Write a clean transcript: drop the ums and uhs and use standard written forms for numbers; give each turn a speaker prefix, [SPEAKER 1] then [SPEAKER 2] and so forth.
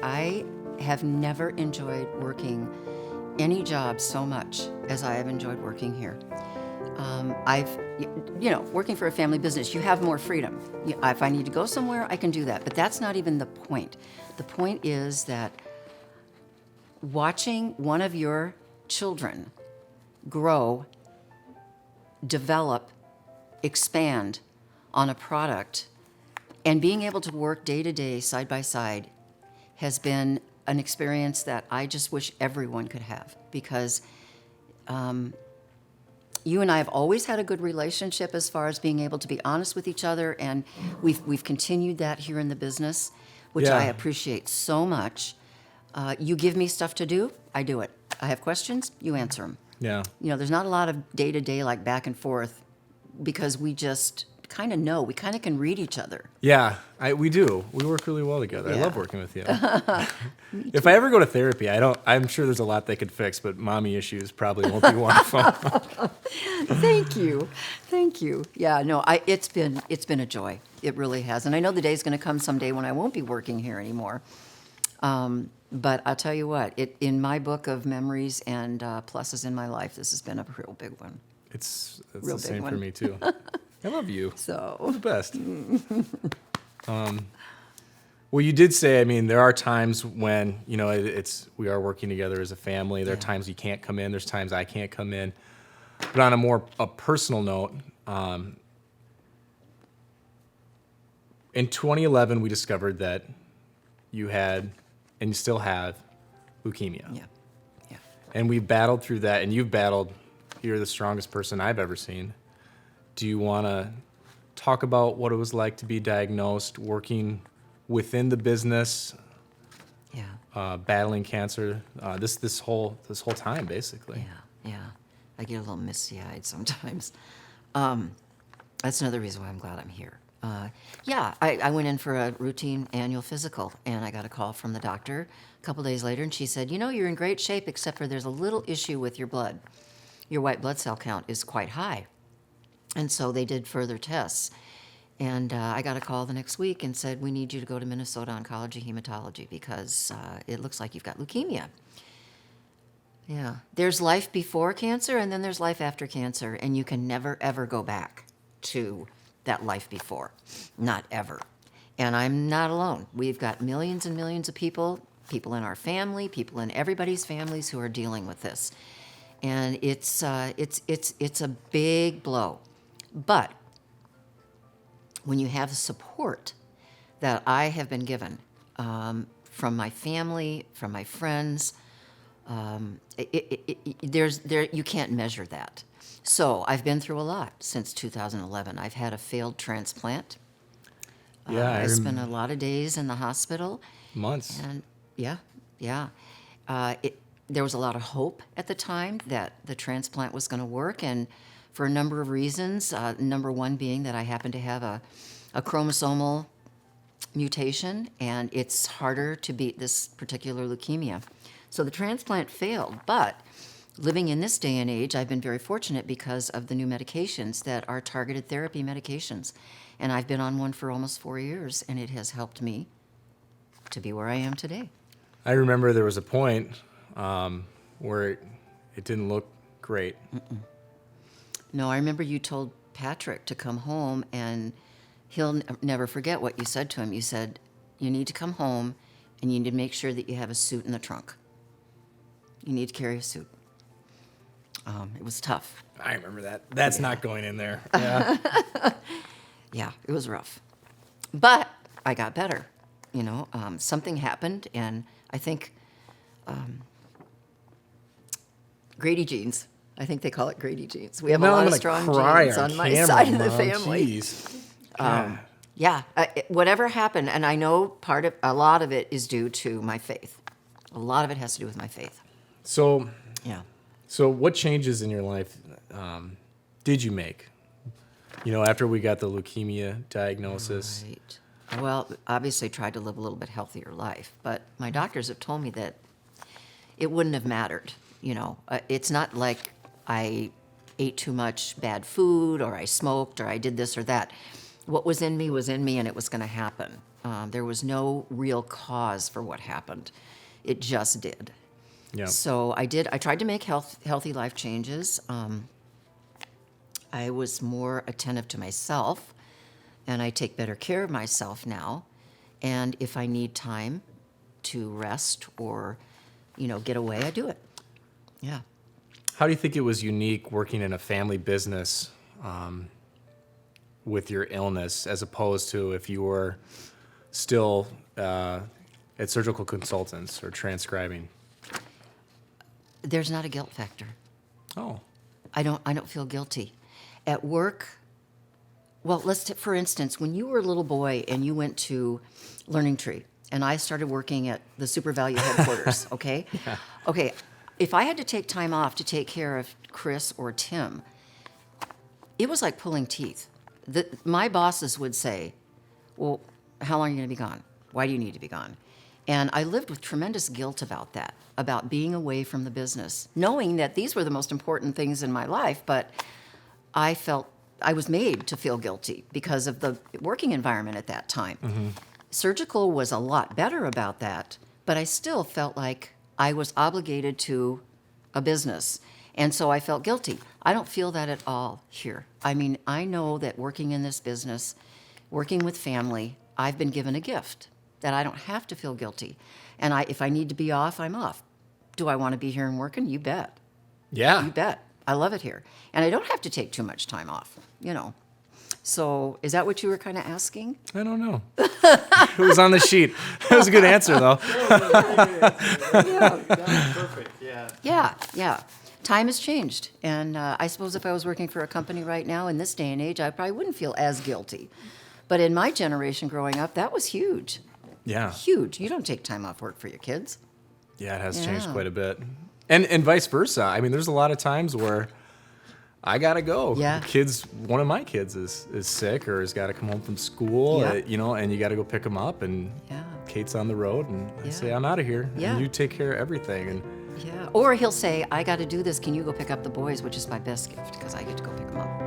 [SPEAKER 1] I have never enjoyed working any job so much as I have enjoyed working here. Working for a family business, you have more freedom. If I need to go somewhere, I can do that. But that's not even the point. The point is that watching one of your children grow, develop, expand on a product, and being able to work day to day, side by side, has been an experience that I just wish everyone could have, because you and I have always had a good relationship as far as being able to be honest with each other, and we've continued that here in the business, which I appreciate so much. You give me stuff to do, I do it. I have questions, you answer them.
[SPEAKER 2] Yeah.
[SPEAKER 1] There's not a lot of day-to-day like back and forth, because we just kind of know. We kind of can read each other.
[SPEAKER 2] Yeah, we do. We work really well together.
[SPEAKER 1] Yeah.
[SPEAKER 2] I love working with you. If I ever go to therapy, I'm sure there's a lot they could fix, but mommy issues probably won't be one of them.
[SPEAKER 1] Thank you. Yeah, no, it's been a joy. It really has. And I know the day's going to come someday when I won't be working here anymore. But I'll tell you what, in my book of memories and pluses in my life, this has been a real big one.
[SPEAKER 2] It's
[SPEAKER 1] Real
[SPEAKER 2] the
[SPEAKER 1] big
[SPEAKER 2] same
[SPEAKER 1] one.
[SPEAKER 2] for me too. I love you.
[SPEAKER 1] So
[SPEAKER 2] You're the best. Well, you did say, there are times when, we are working together as a family. There are times you can't come in. There's times I can't come in. But on a personal note, in 2011, we discovered that you had, and you still have, leukemia.
[SPEAKER 1] yeah.
[SPEAKER 2] And we've battled through that, and you're the strongest person I've ever seen. Do you want to talk about what it was like to be diagnosed, working within the business, battling cancer, this whole time, basically?
[SPEAKER 1] Yeah. I get a little misty-eyed sometimes. That's another reason why I'm glad I'm here. I went in for a routine annual physical, and I got a call from the doctor a couple days later, and she said, you're in great shape, except for there's a little issue with your blood. Your white blood cell count is quite high. And so they did further tests. And I got a call the next week and said, we need you to go to Minnesota Oncology Hematology because it looks like you've got leukemia. Yeah. There's life before cancer, and then there's life after cancer, and you can never, ever go back to that life before. Not ever. And I'm not alone. We've got millions and millions of people in our family, people in everybody's families who are dealing with this. And it's a big blow. But when you have the support that I have been given from my family, from my friends, you can't measure that. So I've been through a lot since 2011. I've had a failed transplant. I spent a lot of days in the hospital.
[SPEAKER 2] Months.
[SPEAKER 1] And there was a lot of hope at the time that the transplant was going to work, and for a number of reasons, number one being that I happen to have a chromosomal mutation, and it's harder to beat this particular leukemia. So the transplant failed, but living in this day and age, I've been very fortunate because of the new medications that are targeted therapy medications. And I've been on one for almost 4 years, and it has helped me to be where I am today.
[SPEAKER 2] I remember there was a point where it didn't look great.
[SPEAKER 1] Mm-mm. No, I remember you told Patrick to come home, and he'll never forget what you said to him. You said, you need to come home, and you need to make sure that you have a suit in the trunk. You need to carry a suit. It was tough.
[SPEAKER 2] I remember that. That's not going in there. Yeah.
[SPEAKER 1] Yeah, it was rough. But I got better. Something happened, and I think Grady genes. I think they call it Grady genes. We have a lot of strong genes on my side of the family. Whatever happened, and I know a lot of it is due to my faith. A lot of it has to do with my faith.
[SPEAKER 2] So what changes in your life did you make? After we got the leukemia diagnosis.
[SPEAKER 1] Right. Well, obviously tried to live a little bit healthier life, but my doctors have told me that it wouldn't have mattered. It's not like I ate too much bad food or I smoked or I did this or that. What was in me, and it was going to happen. There was no real cause for what happened. It just did.
[SPEAKER 2] Yeah.
[SPEAKER 1] So I tried to make healthy life changes. I was more attentive to myself, and I take better care of myself now. And if I need time to rest or, get away, I do it. Yeah.
[SPEAKER 2] How do you think it was unique working in a family business with your illness as opposed to if you were still at Surgical Consultants or transcribing?
[SPEAKER 1] There's not a guilt factor.
[SPEAKER 2] Oh.
[SPEAKER 1] I don't feel guilty. At work, well, for instance, when you were a little boy and you went to Learning Tree, and I started working at the Super Value headquarters, okay?
[SPEAKER 2] Yeah.
[SPEAKER 1] Okay, if I had to take time off to take care of Chris or Tim, it was like pulling teeth. My bosses would say, well, how long are you going to be gone? Why do you need to be gone? And I lived with tremendous guilt about that, about being away from the business, knowing that these were the most important things in my life, but I felt I was made to feel guilty because of the working environment at that time.
[SPEAKER 2] Mm-hmm.
[SPEAKER 1] Surgical was a lot better about that, but I still felt like I was obligated to a business. And so I felt guilty. I don't feel that at all here. I mean, I know that working in this business, working with family, I've been given a gift that I don't have to feel guilty. And if I need to be off, I'm off. Do I want to be here and working? You bet.
[SPEAKER 2] Yeah.
[SPEAKER 1] You bet. I love it here. And I don't have to take too much time off, So is that what you were kind of asking?
[SPEAKER 2] I don't know. It was on the sheet. It was a good answer, though.
[SPEAKER 1] Yeah.
[SPEAKER 3] That was perfect, yeah.
[SPEAKER 1] Yeah. Time has changed. And I suppose if I was working for a company right now in this day and age, I probably wouldn't feel as guilty. But in my generation growing up, that was huge.
[SPEAKER 2] Yeah.
[SPEAKER 1] Huge. You don't take time off work for your kids.
[SPEAKER 2] Yeah, it has changed
[SPEAKER 1] Yeah.
[SPEAKER 2] quite a bit. And vice versa. I mean, there's a lot of times where I gotta go.
[SPEAKER 1] Yeah.
[SPEAKER 2] One of my kids is sick or has got to come home from school,
[SPEAKER 1] Yeah.
[SPEAKER 2] and you got to go pick them up, and
[SPEAKER 1] Yeah.
[SPEAKER 2] Kate's on the road, and I
[SPEAKER 1] Yeah.
[SPEAKER 2] say, I'm out of here,
[SPEAKER 1] Yeah.
[SPEAKER 2] and you take care of everything. And
[SPEAKER 1] Yeah. Or he'll say, I got to do this. Can you go pick up the boys? Which is my best gift because I get to go pick them up.